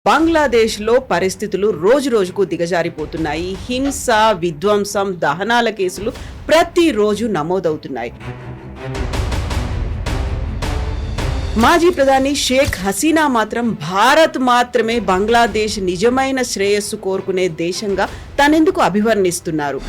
బంగ్లాదేశ్లో పరిస్థితులు రోజు రోజుకు దిగజారిపోతున్నాయి. హింస, విధ్వంసం, దహనాల కేసులు ప్రతిరోజు నమోదవుతున్నాయి. మాజీ ప్రధాని షేక్ హసీనా మాత్రం భారత్ మాత్రమే బంగ్లాదేశ్ నిజమైన శ్రేయస్సు కోరుకునే దేశంగా తనెందుకు అభివర్ణిస్తున్నారు?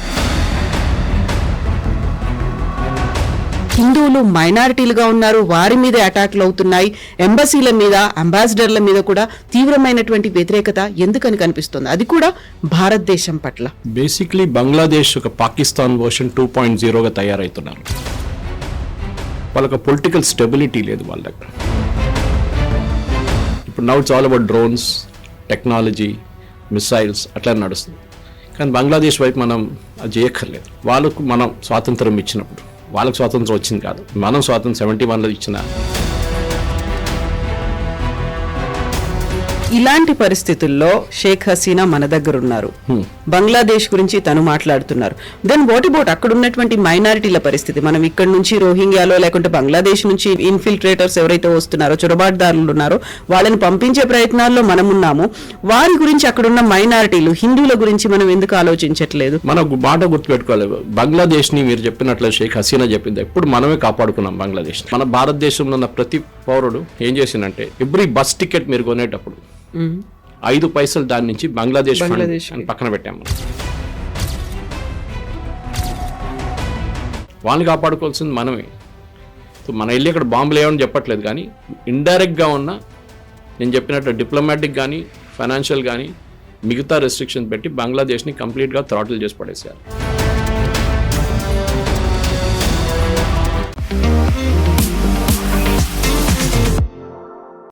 హిందువులు మైనారిటీలుగా ఉన్నారు, వారి మీద అటాక్లు అవుతున్నాయి. ఎంబసీల మీద, అంబాసిడర్ల మీద కూడా తీవ్రమైనటువంటి వ్యతిరేకత ఎందుకని కనిపిస్తుంది, అది కూడా భారతదేశం పట్ల. బేసిక్లీ బంగ్లాదేశ్ ఒక పాకిస్తాన్ వర్షన్ 2.0గా తయారవుతున్నారు. వాళ్ళకి పొలిటికల్ స్టెబిలిటీ లేదు వాళ్ళ దగ్గర. ఇప్పుడు now it's all about drones, technology, missiles అట్లా నడుస్తుంది. కానీ బంగ్లాదేశ్ వైపు మనం అది చేయక్కర్లేదు. వాళ్ళకు మనం స్వాతంత్రం ఇచ్చినప్పుడు వాళ్ళకు స్వాతంత్రం వచ్చింది కాదు, మనం స్వాతంత్రం 71లో ఇచ్చిన. ఇలాంటి పరిస్థితుల్లో షేక్ హసీనా మన దగ్గర ఉన్నారు, బంగ్లాదేశ్ గురించి తను మాట్లాడుతున్నారు. దెన్ వాట్ అబౌట్ అక్కడ ఉన్నటువంటి మైనారిటీల పరిస్థితి? మనం ఇక్కడ నుంచి రోహింగ్యాలో లేకుంటే బంగ్లాదేశ్ నుంచి ఇన్ఫిల్ట్రేటర్స్ ఎవరైతే వస్తున్నారో, చొరబాటుదారులు ఉన్నారో, వాళ్ళని పంపించే ప్రయత్నాల్లో మనం ఉన్నాము. వారి గురించి అక్కడున్న మైనారిటీలు, హిందువుల గురించి మనం ఎందుకు ఆలోచించట్లేదు? మన మాట గుర్తుపెట్టుకోలేదు. బంగ్లాదేశ్ ని మీరు చెప్పినట్లు షేక్ హసీనా చెప్పింది, ఎప్పుడు మనమే కాపాడుకున్నాం బంగ్లాదేశ్. మన భారతదేశంలో ఉన్న ప్రతి పౌరుడు ఏం చేసిందంటే, ఎవ్రీ బస్ టికెట్ మీరు కొనేటప్పుడు 5 పైసలు దాని నుంచి బంగ్లాదేశ్ అని పక్కన పెట్టాము. వాళ్ళని కాపాడుకోవాల్సింది మనమే. మన వెళ్ళి అక్కడ బాంబులు ఏమని చెప్పట్లేదు, కానీ ఇండైరెక్ట్గా ఉన్న నేను చెప్పినట్టు డిప్లొమాటిక్ కానీ ఫైనాన్షియల్ కానీ మిగతా రెస్ట్రిక్షన్స్ పెట్టి బంగ్లాదేశ్ని కంప్లీట్గా థ్రాటిల్ చేసి పడేసారు.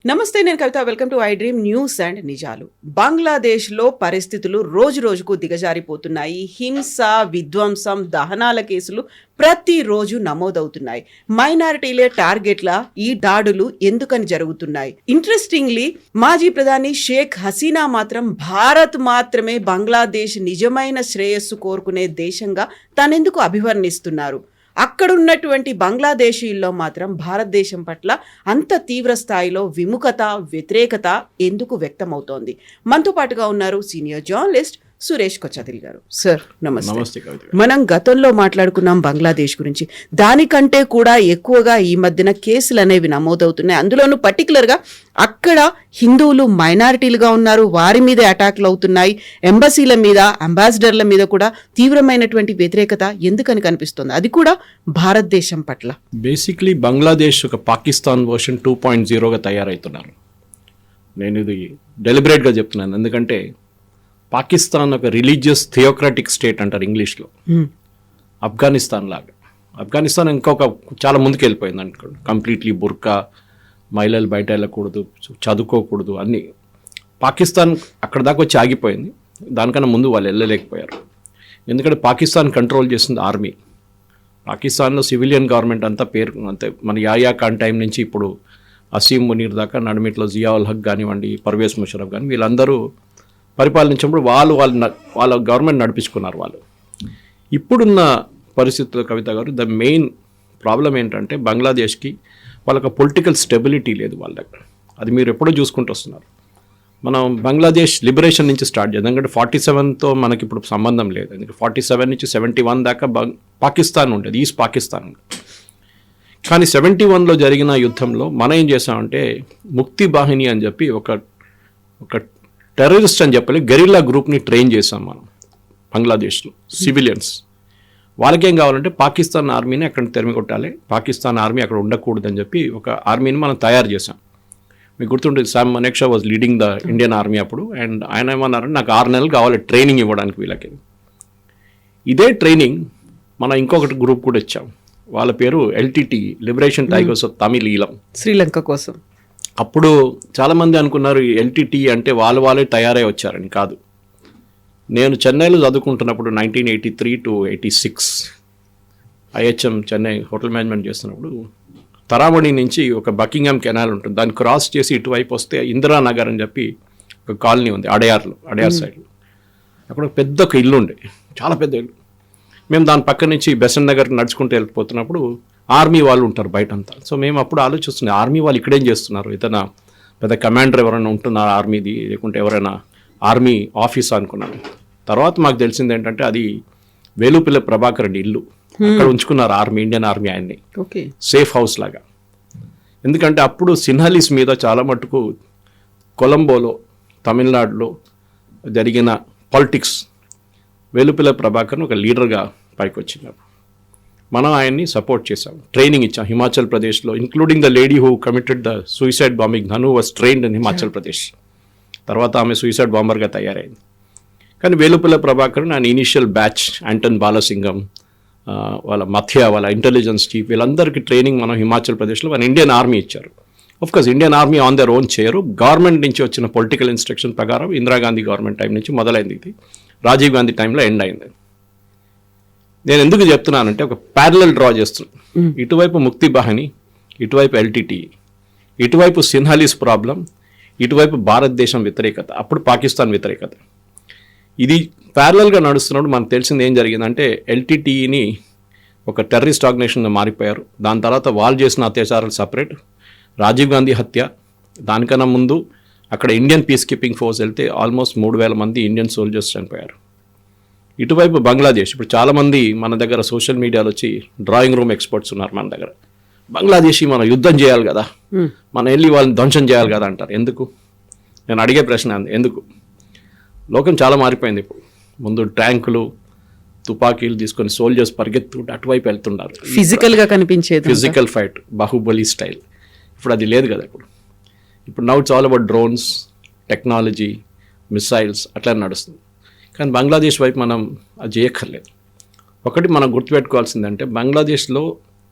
నమస్తే, నేను Kavitha. Welcome to I dream news and నిజాలు. బంగ్లాదేశ్లో పరిస్థితులు రోజు రోజుకు దిగజారిపోతున్నాయి. హింస, విధ్వంసం, దహనాల కేసులు ప్రతిరోజు నమోదవుతున్నాయి. మైనారిటీలే టార్గెట్ల ఈ దాడులు ఎందుకని జరుగుతున్నాయి? ఇంట్రెస్టింగ్లీ మాజీ ప్రధాని షేక్ హసీనా మాత్రం భారత్ మాత్రమే బంగ్లాదేశ్ నిజమైన శ్రేయస్సు కోరుకునే దేశంగా తనెందుకు అభివర్ణిస్తున్నారు? అక్కడున్నటువంటి బంగ్లాదేశీల్లో మాత్రం భారతదేశం పట్ల అంత తీవ్ర స్థాయిలో విముఖత, వ్యతిరేకత ఎందుకు వ్యక్తమవుతోంది? మనతో పాటుగా ఉన్నారు సీనియర్ జర్నలిస్ట్ సురేష్ కొచ్చాదిల్ గారు. సార్ నమస్తే. మనం గతంలో మాట్లాడుకున్నాం బంగ్లాదేశ్ గురించి. దానికంటే కూడా ఎక్కువగా ఈ మధ్యన కేసులు అనేవి నమోదవుతున్నాయి. అందులోనూ పర్టికులర్గా అక్కడ హిందువులు మైనారిటీలుగా ఉన్నారు, వారి మీద అటాక్లు అవుతున్నాయి. ఎంబసీల మీద, అంబాసిడర్ల మీద కూడా తీవ్రమైనటువంటి వ్యతిరేకత ఎందుకని కనిపిస్తుంది, అది కూడా భారతదేశం పట్ల. బేసిక్లీ బంగ్లాదేశ్ ఒక పాకిస్తాన్ వర్షన్ 2.0గా తయారవుతున్నారు. నేను ఇది డెలిబరేట్గా చెప్తున్నాను, ఎందుకంటే పాకిస్తాన్ ఒక రిలీజియస్ థియోక్రాటిక్ స్టేట్ అంటారు ఇంగ్లీష్లో. ఆఫ్ఘనిస్తాన్ లాగా. ఆఫ్ఘనిస్తాన్ ఇంకొక చాలా ముందుకు వెళ్ళిపోయింది అనుకోండి. కంప్లీట్లీ బుర్కా, మహిళలు బయట వెళ్ళకూడదు, చదువుకోకూడదు అన్నీ. పాకిస్తాన్ అక్కడ దాకా వచ్చి ఆగిపోయింది. దానికన్నా ముందు వాళ్ళు వెళ్ళలేకపోయారు. ఎందుకంటే పాకిస్తాన్ కంట్రోల్ చేస్తుంది ఆర్మీ. పాకిస్తాన్లో సివిలియన్ గవర్నమెంట్ అంతా పేరు అంతే. మన యాయా ఖాన్ టైం నుంచి ఇప్పుడు అసీం మునీర్ దాకా, నడుమిట్లో జియావుల్ హక్ కానివ్వండి, పర్వేజ్ ముషరఫ్ కానీ, వీళ్ళందరూ పరిపాలించినప్పుడు వాళ్ళ గవర్నమెంట్ నడిపించుకున్నారు వాళ్ళు. ఇప్పుడున్న పరిస్థితుల్లో కవిత గారు, ద మెయిన్ ప్రాబ్లం ఏంటంటే బంగ్లాదేశ్కి వాళ్ళకి పొలిటికల్ స్టెబిలిటీ లేదు వాళ్ళ దగ్గర. అది మీరు ఎప్పుడూ చూసుకుంటూ వస్తున్నారు. మనం బంగ్లాదేశ్ లిబరేషన్ నుంచి స్టార్ట్ చేద్దాం. ఎందుకంటే 47తో మనకి ఇప్పుడు సంబంధం లేదు. ఎందుకంటే 47 నుంచి 71 దాకా పాకిస్తాన్ ఉండేది, ఈస్ట్ పాకిస్తాన్ ఉండేది. కానీ 71లో జరిగిన యుద్ధంలో మనం ఏం చేసామంటే, ముక్తి బాహిని అని చెప్పి ఒక టెర్రరిస్ట్ అని చెప్పాలి గెరిల్లా గ్రూప్ని ట్రైన్ చేసాం మనం బంగ్లాదేశ్లో. సివిలియన్స్ వాళ్ళకేం కావాలంటే పాకిస్తాన్ ఆర్మీని అక్కడ తరిమి కొట్టాలి, పాకిస్తాన్ ఆర్మీ అక్కడ ఉండకూడదని చెప్పి ఒక ఆర్మీని మనం తయారు చేసాం. మీకు గుర్తుంటుంది, Sam Manekshaw was leading the Indian army అప్పుడు. అండ్ ఆయన ఏమన్నారంటే, నాకు 6 నెలలు కావాలి ట్రైనింగ్ ఇవ్వడానికి వీళ్ళకి. ఇదే ట్రైనింగ్ మనం ఇంకొకటి గ్రూప్ కూడా ఇచ్చాం. వాళ్ళ పేరు LTT, liberation tigers of Tamil Eelam, Sri Lanka కోసం. అప్పుడు చాలామంది అనుకున్నారు ఎల్టీటీ అంటే వాళ్ళే తయారై వచ్చారని. కాదు. నేను చెన్నైలో చదువుకుంటున్నప్పుడు 1983 to 86 IHM Chennai hotel management చేస్తున్నప్పుడు, తరామణి నుంచి ఒక బకింగ్హామ్ కెనాల్ ఉంటుంది, దాన్ని క్రాస్ చేసి ఇటువైపు వస్తే ఇందిరానగర్ అని చెప్పి ఒక కాలనీ ఉంది అడయార్ సైడ్లో. అక్కడ పెద్ద ఒక ఇల్లు ఉండే, చాలా పెద్ద ఇల్లు. మేము దాని పక్క నుంచి బెసన్ నగర్ నడుచుకుంటూ వెళ్ళిపోతున్నప్పుడు ఆర్మీ వాళ్ళు ఉంటారు బయటంతా. సో మేము అప్పుడు ఆలోచిస్తున్నాం ఆర్మీ వాళ్ళు ఇక్కడేం చేస్తున్నారు, ఇతన పెద్ద కమాండర్ ఎవరైనా ఉంటున్నారు ఆర్మీది, లేకుంటే ఎవరైనా ఆర్మీ ఆఫీస్ అనుకున్నాను. తర్వాత మాకు తెలిసింది ఏంటంటే అది వేలుపిల్ల ప్రభాకర్ రెడ్డి ఇల్లు, అక్కడ ఉంచుకున్నారు ఆర్మీ, ఇండియన్ ఆర్మీ ఆయన్ని ఓకే సేఫ్ హౌస్ లాగా. ఎందుకంటే అప్పుడు సిన్హాలీస్ మీద చాలా మటుకు కొలంబోలో తమిళనాడులో జరిగిన పాలిటిక్స్ వేలుపిల్ల ప్రభాకర్ని ఒక లీడర్గా పైకి వచ్చినారు. మనం ఆయన్ని సపోర్ట్ చేసాం, ట్రైనింగ్ ఇచ్చాం హిమాచల్ ప్రదేశ్లో, including the lady who committed the suicide bombing, Dhanu was trained in Himachal Pradesh. తర్వాత ఆమె సూసైడ్ బాంబర్గా తయారైంది. కానీ వేలుపిల్ల ప్రభాకర్ ఆయన ఇనీషియల్ బ్యాచ్ యాంటన్ బాలసింగం, వాళ్ళ మథ్య, వాళ్ళ ఇంటెలిజెన్స్ చీఫ్, వీళ్ళందరికీ ట్రైనింగ్ మనం హిమాచల్ ప్రదేశ్లో మన ఇండియన్ ఆర్మీ ఇచ్చారు. Course Indian army on their own చేయరు, గవర్నమెంట్ నుంచి వచ్చిన పొలిటికల్ ఇన్స్ట్రక్షన్ ప్రకారం ఇందిరాగాంధీ గవర్నమెంట్ టైం నుంచి మొదలైంది, ఇది రాజీవ్ గాంధీ టైంలో ఎండ్ అయింది. నేను ఎందుకు చెప్తున్నానంటే ఒక ప్యారలల్ డ్రా చేస్తున్నాను. ఇటువైపు ముక్తి బాహిని, ఇటువైపు ఎల్టీటీ, ఇటువైపు సిన్హాలీస్ ప్రాబ్లం, ఇటువైపు భారతదేశం వ్యతిరేకత, అప్పుడు పాకిస్తాన్ వ్యతిరేకత. ఇది ప్యారలల్గా నడుస్తున్నప్పుడు మనకు తెలిసింది ఏం జరిగిందంటే ఎల్టీటీని ఒక టెర్రరిస్ట్ ఆర్గనైజేషన్గా మారిపోయారు. దాని తర్వాత వాళ్ళు చేసిన అత్యాచారాలు సపరేట్, రాజీవ్ గాంధీ హత్య, దానికన్నా ముందు అక్కడ ఇండియన్ పీస్ కీపింగ్ ఫోర్స్ వెళ్తే ఆల్మోస్ట్ 3,000 మంది ఇండియన్ సోల్జర్స్ చనిపోయారు. ఇటువైపు బంగ్లాదేశ్, ఇప్పుడు చాలామంది మన దగ్గర సోషల్ మీడియాలో వచ్చి డ్రాయింగ్ రూమ్ ఎక్స్పర్ట్స్ ఉన్నారు మన దగ్గర, బంగ్లాదేశీ మనం యుద్ధం చేయాలి కదా, మనం వెళ్ళి వాళ్ళని ధ్వంసం చేయాలి కదా అంటారు. ఎందుకు? నేను అడిగే ప్రశ్న ఎందుకు? లోకం చాలా మారిపోయింది. ఇప్పుడు ముందు ట్యాంకులు తుపాకీలు తీసుకొని సోల్జర్స్ పరిగెత్తుకుంటూ అటువైపు వెళ్తున్నారు, ఫిజికల్గా కనిపించేది, ఫిజికల్ ఫైట్, బాహుబలి స్టైల్. ఇప్పుడు అది లేదు కదా. ఇప్పుడు now it's all about drones, technology, missiles అట్లా నడుస్తుంది. కానీ బంగ్లాదేశ్ వైపు మనం అది చేయక్కర్లేదు. ఒకటి మనం గుర్తుపెట్టుకోవాల్సిందంటే బంగ్లాదేశ్లో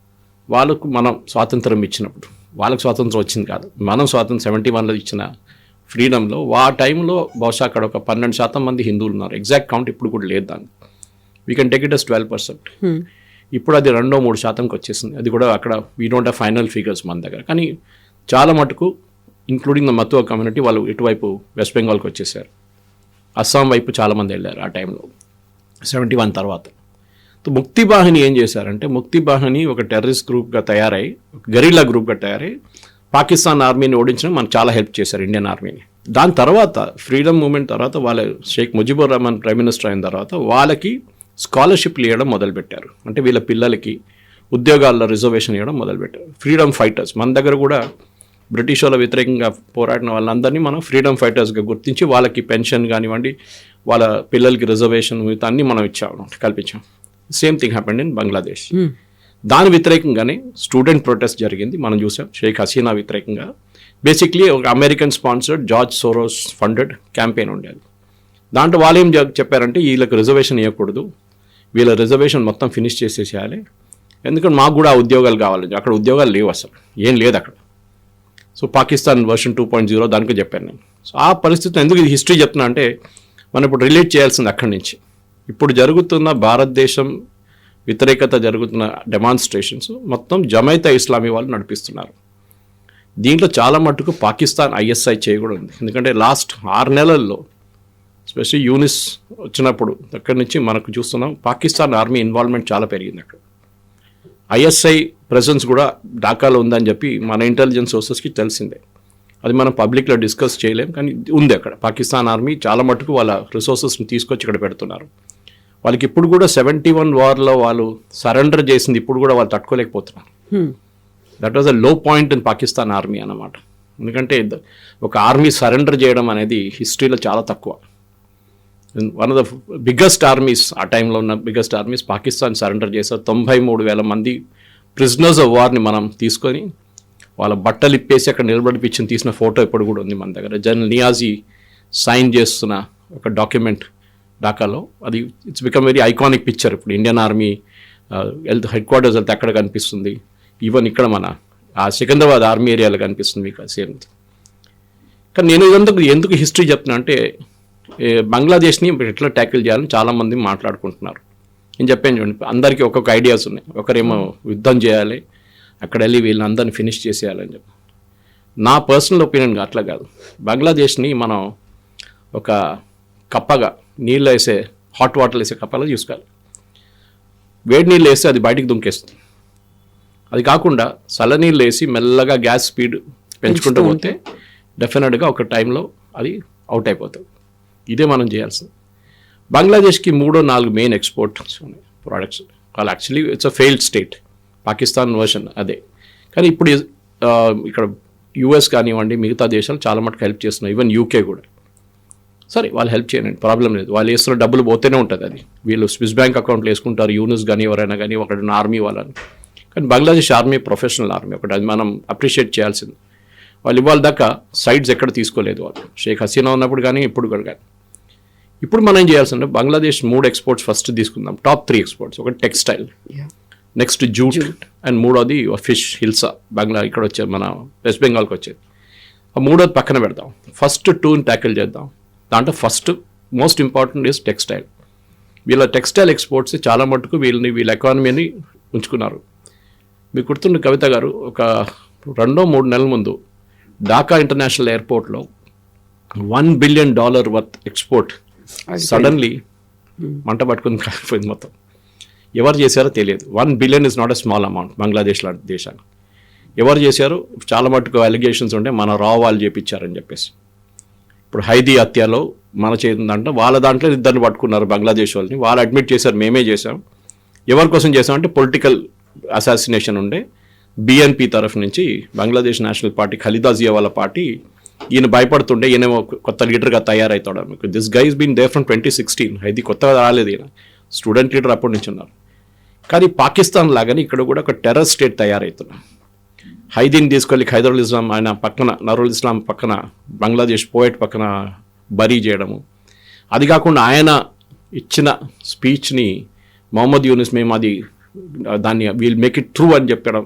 వాళ్ళకు మనం స్వాతంత్రం ఇచ్చినప్పుడు, వాళ్ళకు స్వాతంత్రం వచ్చింది కాదు, మనం స్వాతంత్రం 71లో ఇచ్చిన ఫ్రీడంలో ఆ టైంలో బహుశా అక్కడ ఒక 12% మంది హిందువులు ఉన్నారు. ఎగ్జాక్ట్ కౌంట్ ఇప్పుడు కూడా లేదు దాన్ని, we can take it as 12%. ఇప్పుడు అది 2-3%కి వచ్చేసింది. అది కూడా అక్కడ we don't have final figures మన దగ్గర. కానీ చాలా మటుకు ఇంక్లూడింగ్ ద మతువా కమ్యూనిటీ వాళ్ళు ఇటువైపు వెస్ట్ బెంగాల్కి వచ్చేసారు. అస్సాం వైపు చాలామంది వెళ్ళారు ఆ టైంలో 71 తర్వాత. ముక్తి బాహిని ఏం చేశారంటే, ముక్తి బాహిని ఒక టెర్రరిస్ట్ గ్రూప్గా తయారై, గెరిల్లా గ్రూప్గా తయారై పాకిస్తాన్ ఆర్మీని ఓడించడం మనకు చాలా హెల్ప్ చేశారు, ఇండియన్ ఆర్మీని. దాని తర్వాత ఫ్రీడమ్ మూమెంట్ తర్వాత వాళ్ళ షేక్ ముజిబుర్ రహమాన్ ప్రైమ్ మినిస్టర్ అయిన తర్వాత వాళ్ళకి స్కాలర్షిప్లు ఇవ్వడం మొదలుపెట్టారు. అంటే వీళ్ళ పిల్లలకి ఉద్యోగాల్లో రిజర్వేషన్ ఇవ్వడం మొదలుపెట్టారు. ఫ్రీడమ్ ఫైటర్స్, మన దగ్గర కూడా బ్రిటిష్ వాళ్ళ వ్యతిరేకంగా పోరాడిన వాళ్ళందరినీ మనం ఫ్రీడమ్ ఫైటర్స్గా గుర్తించి వాళ్ళకి పెన్షన్ కానివ్వండి, వాళ్ళ పిల్లలకి రిజర్వేషన్ మిగతా అన్నీ మనం కల్పించాం. Same thing happened in Bangladesh. దాని వ్యతిరేకంగానే స్టూడెంట్ ప్రొటెస్ట్ జరిగింది, మనం చూసాం. షేక్ హసీనా వ్యతిరేకంగా బేసిక్లీ ఒక American sponsored George Soros funded campaign ఉండేది. దాంట్లో వాళ్ళు ఏం చెప్పారంటే వీళ్ళకి రిజర్వేషన్ ఇవ్వకూడదు, వీళ్ళ రిజర్వేషన్ మొత్తం ఫినిష్ చేసేసేయాలి, ఎందుకంటే మాకు కూడా ఉద్యోగాలు కావాలి. అక్కడ ఉద్యోగాలు లేవు, అసలు ఏం లేదు అక్కడ. సో పాకిస్తాన్ వర్షన్ 2.0 దానికి చెప్పాను నేను. సో ఆ పరిస్థితిని ఎందుకు ఇది హిస్టరీ చెప్తున్నా అంటే, మనం ఇప్పుడు రిలేట్ చేయాల్సింది అక్కడి నుంచి. ఇప్పుడు జరుగుతున్న భారతదేశం వ్యతిరేకత జరుగుతున్న డెమాన్స్ట్రేషన్స్ మొత్తం జమైతా ఇస్లామీ వాళ్ళు నడిపిస్తున్నారు. దీంట్లో చాలా మట్టుకు పాకిస్తాన్ ISI చేయి కూడా ఉంది. ఎందుకంటే లాస్ట్ 6 నెలల్లో ఎస్పెషల్లీ యూనిస్ వచ్చినప్పుడు అక్కడి నుంచి మనకు చూస్తున్నాం పాకిస్తాన్ ఆర్మీ ఇన్వాల్వ్మెంట్ చాలా పెరిగింది. అక్కడ ISI ప్రెజెన్స్ కూడా ఢాకాలో ఉందని చెప్పి మన ఇంటెలిజెన్స్ సోర్సెస్కి తెలిసిందే. అది మనం పబ్లిక్లో డిస్కస్ చేయలేం, కానీ ఉంది అక్కడ. పాకిస్తాన్ ఆర్మీ చాలా మట్టుకు వాళ్ళ రిసోర్సెస్ని తీసుకొచ్చి ఇక్కడ పెడుతున్నారు. వాళ్ళకి ఇప్పుడు కూడా 71 వార్లో వాళ్ళు సరెండర్ చేసింది ఇప్పుడు కూడా వాళ్ళు తట్టుకోలేకపోతున్నారు. దట్ వాజ్ అ లో పాయింట్ ఇన్ పాకిస్తాన్ ఆర్మీ అన్నమాట. ఎందుకంటే ఒక ఆర్మీ సరెండర్ చేయడం అనేది హిస్టరీలో చాలా తక్కువ. One of the biggest armies, ఆ టైంలో ఉన్న బిగ్గెస్ట్ ఆర్మీస్ పాకిస్తాన్ సరెండర్ చేశారు. 93,000 మంది ప్రిజనర్స్ ఆఫ్ వార్ని మనం తీసుకొని వాళ్ళ బట్టలు ఇప్పేసి అక్కడ నిలబడిపించి తీసిన ఫోటో ఇప్పుడు కూడా ఉంది మన దగ్గర. జనరల్ నియాజీ సైన్ చేస్తున్న ఒక డాక్యుమెంట్ ఢాకాలో. అది it's become very iconic picture. ఇప్పుడు ఇండియన్ ఆర్మీ హెడ్ క్వార్టర్స్ వెళ్తే అక్కడ కనిపిస్తుంది. ఈవెన్ ఇక్కడ మన ఆ సికింద్రాబాద్ ఆర్మీ ఏరియాలో కనిపిస్తుంది మీకు సేమ్. కానీ నేను ఎందుకు హిస్టరీ చెప్తున్నా అంటే, బంగ్లాదేశ్ని ఎట్లా ట్యాకిల్ చేయాలని చాలామంది మాట్లాడుకుంటున్నారు. నేను చెప్పాను చూడండి, అందరికీ ఒక్కొక్క ఐడియాస్ ఉన్నాయి. ఒకరేమో యుద్ధం చేయాలి, అక్కడ వెళ్ళి వీళ్ళందరినీ ఫినిష్ చేసేయాలని చెప్పి. నా పర్సనల్ ఒపీనియన్ అట్లా కాదు. బంగ్లాదేశ్ని మనం ఒక కప్పగా నీళ్ళు వేసే, హాట్ వాటర్ వేసే కప్పలో చూసుకోవాలి. వేడి నీళ్ళు వేస్తే అది బయటికి దుంకేస్తుంది. అది కాకుండా చల్లనీళ్ళు వేసి మెల్లగా గ్యాస్ స్పీడ్ పెంచుకుంటూ పోతే డెఫినెట్గా ఒక టైంలో అది అవుట్ అయిపోతుంది. ఇదే మనం చేయాల్సింది. బంగ్లాదేశ్కి 3-4 మెయిన్ ఎక్స్పోర్ట్స్ ఉన్నాయి ప్రోడక్ట్స్. వాళ్ళు actually it's a failed state, Pakistan version అదే. కానీ ఇప్పుడు ఇక్కడ యూఎస్ కానివ్వండి, మిగతా దేశాలు చాలా మటుకు హెల్ప్ చేస్తున్నాయి, ఈవెన్ యూకే కూడా. సరే వాళ్ళు హెల్ప్ చేయండి, ప్రాబ్లం లేదు. వాళ్ళు వేస్తున్న డబ్బులు పోతేనే ఉంటుంది. అది వీళ్ళు స్విస్ బ్యాంక్ అకౌంట్లు వేసుకుంటారు, యూనిస్ కానీ ఎవరైనా కానీ, ఒకటి ఆర్మీ వాళ్ళని. కానీ బంగ్లాదేశ్ ఆర్మీ ప్రొఫెషనల్ ఆర్మీ ఒకటి, అది మనం అప్రిషియేట్ చేయాల్సింది. వాళ్ళు ఇవాళ దాకా సైడ్స్ ఎక్కడ తీసుకోలేదు వాళ్ళు, షేక్ హసీనా ఉన్నప్పుడు కానీ ఇప్పుడు కూడా కానీ. ఇప్పుడు మనం ఏం చేయాల్సింటే బంగ్లాదేశ్ 3 ఎక్స్పోర్ట్స్ ఫస్ట్ తీసుకుందాం, టాప్ 3 ఎక్స్పోర్ట్స్. ఒకటి టెక్స్టైల్, నెక్స్ట్ జూట్, అండ్ మూడోది ఫిష్, హిల్సా, ఇక్కడ వచ్చేది మన వెస్ట్ బెంగాల్కి వచ్చేది. ఆ మూడోది పక్కన పెడదాం, ఫస్ట్ 2ని ట్యాకిల్ చేద్దాం. దాంట్లో first most important is textile. వీళ్ళ టెక్స్టైల్ ఎక్స్పోర్ట్స్ చాలా మటుకు వీళ్ళ ఎకానమీని ఉంచుకున్నారు. మీకు గుర్తుండి కవిత గారు, ఒక 2-3 నెలల ముందు ఢాకా ఇంటర్నేషనల్ ఎయిర్పోర్ట్లో $1 బిలియన్ వర్త్ ఎక్స్పోర్ట్ సడన్లీ మంట పట్టుకుని కాలిపోయింది మొత్తం. ఎవరు చేశారో తెలియదు. 1 billion is not a small amount Bangladesh లాంటి దేశానికి. ఎవరు చేశారు? చాలా మటుకు అలిగేషన్స్ ఉంటే మన వాళ్ళు చేపించారని చెప్పేసి. ఇప్పుడు హైదీ హత్యలో మన చేతుందంటే వాళ్ళ దాంట్లో 2 పట్టుకున్నారు బంగ్లాదేశ్ వాళ్ళని. వాళ్ళు అడ్మిట్ చేశారు, మేమే చేసాం. ఎవరి కోసం చేసామంటే పొలిటికల్ అసాసినేషన్ ఉండే బిఎన్పి తరఫు నుంచి బంగ్లాదేశ్ నేషనల్ పార్టీ, ఖలీదా జియా వాళ్ళ పార్టీ, ఈయన భయపడుతుండే ఈయన కొత్త లీడర్గా తయారవుతాడు. మీకు this guy is been there from 2016. హైదీ కొత్తగా రాలేదు, ఈయన స్టూడెంట్ లీడర్ అప్పటి నుంచి ఉన్నారు. కానీ పాకిస్తాన్ లాగానే ఇక్కడ కూడా ఒక టెర్రర్ స్టేట్ తయారవుతున్నారు. హైదీని తీసుకెళ్ళి ఖైదరుల్ ఇస్లాం ఆయన పక్కన, నరుల్ ఇస్లాం పక్కన, బంగ్లాదేశ్ పోయట్ పక్కన బరీ చేయడము. అది కాకుండా ఆయన ఇచ్చిన స్పీచ్ని మొహమ్మద్ యూనిస్ మేము దాన్ని వీల్ మేక్ ఇట్ ట్రూ అని చెప్పడం.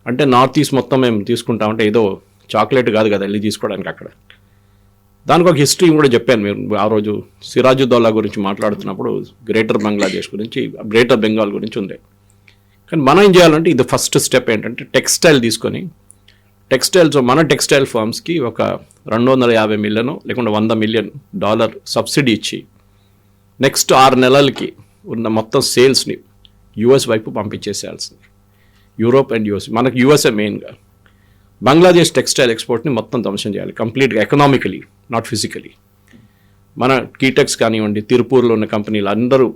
అంటే నార్త్ ఈస్ట్ మొత్తం మేము తీసుకుంటామంటే ఏదో చాక్లెట్ కాదు కదా వెళ్ళి తీసుకోవడానికి అక్కడ. దానికి ఒక హిస్టరీ కూడా చెప్పాను. మీరు ఆ రోజు సిరాజుద్దౌలా గురించి మాట్లాడుతున్నప్పుడు గ్రేటర్ బంగ్లాదేశ్ గురించి, గ్రేటర్ బెంగాల్ గురించి ఉంది. కానీ మనం ఏం చేయాలంటే ఇది ఫస్ట్ స్టెప్ ఏంటంటే టెక్స్టైల్ తీసుకొని, టెక్స్టైల్స్ మన టెక్స్టైల్ ఫార్మ్స్కి ఒక $250 మిలియన్ లేకుంటే $100 మిలియన్ సబ్సిడీ ఇచ్చి నెక్స్ట్ 6 నెలలకి ఉన్న మొత్తం సేల్స్ని యూఎస్ వైపు పంపించేసేయాల్సింది. యూరోప్ అండ్ యూఎస్, మనకు యూఎస్ఏ మెయిన్గా. బంగ్లాదేశ్ టెక్స్టైల్ ఎక్స్పోర్ట్ని మొత్తం ధ్వంసం చేయాలి కంప్లీట్గా, ఎకనామికలీ నాట్ ఫిజికలీ. మన కీటెక్స్ కానివ్వండి, తిరుపూర్లో ఉన్న కంపెనీలు అందరూ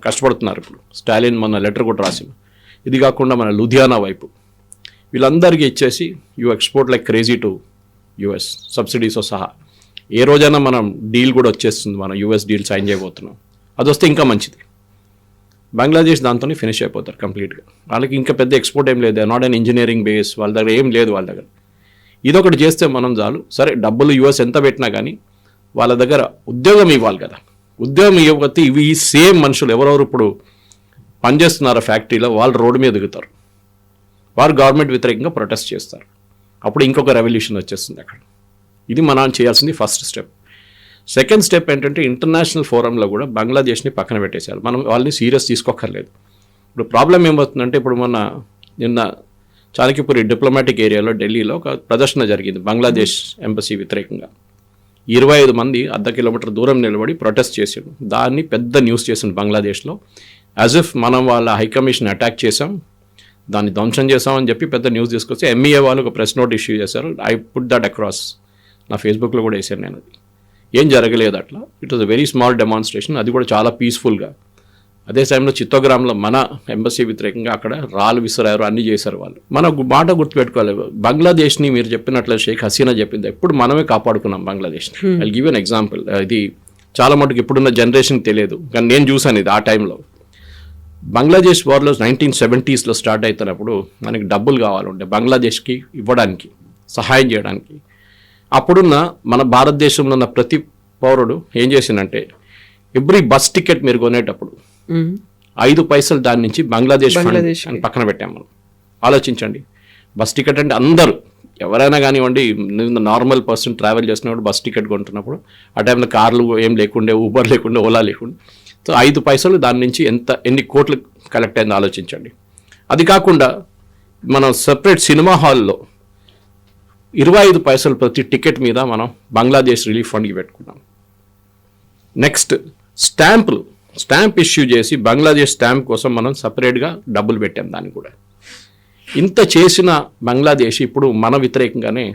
కష్టపడుతున్నారు. ఇప్పుడు స్టాలిన్ మన లెటర్ కూడా రాసింది. ఇది కాకుండా మన లుధియానా వైపు వీళ్ళందరికీ ఇచ్చేసి you export like crazy to US, సబ్సిడీస్తో సహా. ఏ రోజైనా మనం డీల్ కూడా వచ్చేస్తుంది, మనం యూఎస్ డీల్ సైన్ చేయబోతున్నాం. అది వస్తే ఇంకా మంచిది. బంగ్లాదేశ్ దాంతో ఫినిష్ అయిపోతారు కంప్లీట్గా. వాళ్ళకి ఇంకా పెద్ద ఎక్స్పోర్ట్ ఏం లేదు, నాట్ అన్ ఇంజనీరింగ్ బేస్, వాళ్ళ దగ్గర ఏం లేదు వాళ్ళ దగ్గర. ఇదొకటి చేస్తే మనం చాలు. సరే డబ్బులు యూఎస్ ఎంత పెట్టినా కానీ వాళ్ళ దగ్గర ఉద్యోగం ఇవ్వాలి కదా. ఉద్యోగం ఇవ్వకపోతే ఇవి ఈ సేమ్ మనుషులు ఎవరెవరు ఇప్పుడు పనిచేస్తున్నారు ఫ్యాక్టరీలో, వాళ్ళు రోడ్డు మీద దిగుతారు, వారు గవర్నమెంట్ వ్యతిరేకంగా ప్రొటెస్ట్ చేస్తారు. అప్పుడు ఇంకొక రెవల్యూషన్ వచ్చేస్తుంది అక్కడ. ఇది మనం చేయాల్సింది ఫస్ట్ స్టెప్. సెకండ్ స్టెప్ ఏంటంటే ఇంటర్నేషనల్ ఫోరంలో కూడా బంగ్లాదేశ్ని పక్కన పెట్టేశారు. మనం వాళ్ళని సీరియస్ తీసుకోక్కర్లేదు. ఇప్పుడు ప్రాబ్లం ఏమవుతుందంటే, ఇప్పుడు నిన్న చాణక్యపురి డిప్లొమాటిక్ ఏరియాలో ఢిల్లీలో ఒక ప్రదర్శన జరిగింది బంగ్లాదేశ్ ఎంబసీ వ్యతిరేకంగా. 25 మంది అర్ధ కిలోమీటర్ దూరం నిలబడి ప్రొటెస్ట్ చేసాడు. దాన్ని పెద్ద న్యూస్ చేసింది బంగ్లాదేశ్లో. యాజ్ ఇఫ్ మనం వాళ్ళ హైకమిషన్ అటాక్ చేసాం, దాన్ని ధ్వంసం చేసామని చెప్పి పెద్ద న్యూస్ తీసుకొచ్చి ఎంఈఏ వాళ్ళు ఒక ప్రెస్ నోట్ ఇష్యూ చేశారు. ఐ పుట్ దట్ అక్రాస్, నా ఫేస్బుక్లో కూడా వేసాను నేను. అది ఏం జరగలేదు అట్లా. It was a very small demonstration, అది కూడా చాలా పీస్ఫుల్గా. అదే టైంలో చిత్తోగ్రామ్లో మన ఎంబసీ వ్యతిరేకంగా అక్కడ రాళ్ళు విసిరారు, అన్నీ చేశారు వాళ్ళు. మన మాట గుర్తుపెట్టుకోవాలి, బంగ్లాదేశ్ని మీరు చెప్పినట్లు షేక్ హసీనా చెప్పింది, ఎప్పుడు మనమే కాపాడుకున్నాం బంగ్లాదేశ్ని. I give an example. ఇది చాలా మటుకు ఇప్పుడున్న జనరేషన్కి తెలియదు, కానీ నేను చూసాను ఇది ఆ టైంలో. బంగ్లాదేశ్ వార్లో 1970s స్టార్ట్ అవుతున్నప్పుడు మనకి డబ్బులు కావాలంటే బంగ్లాదేశ్కి ఇవ్వడానికి, సహాయం చేయడానికి. అప్పుడున్న మన భారతదేశంలో ఉన్న ప్రతి పౌరుడు ఏం చేసిందంటే, ఎవ్రీ బస్ టికెట్ మీరు కొనేటప్పుడు 5 పైసలు దాని నుంచి బంగ్లాదేశ్ అని పక్కన పెట్టాం మనం. ఆలోచించండి, బస్ టికెట్ అంటే అందరూ ఎవరైనా కానివ్వండి, నార్మల్ పర్సన్ ట్రావెల్ చేస్తున్నప్పుడు బస్ టికెట్ కొంటున్నప్పుడు ఆ టైంలో కార్లు ఏం లేకుండే, ఊబర్ లేకుండే, ఓలా లేకుండే. సో 5 పైసలు దాని నుంచి ఎన్ని కోట్లు కలెక్ట్ అయిందో ఆలోచించండి. అది కాకుండా మనం సపరేట్ సినిమా హాల్లో 25 పైసలు ప్రతి టికెట్ మీద మనం బంగ్లాదేశ్ రిలీఫ్ ఫండ్కి పెట్టుకున్నాం. నెక్స్ట్ స్టాంప్ ఇష్యూ చేసి బంగ్లాదేశ్ స్టాంప్ కోసం మనం సపరేట్గా డబ్బులు పెట్టాం దానికి కూడా. ఇంత చేసిన బంగ్లాదేశ్ ఇప్పుడు మన వ్యతిరేకంగానే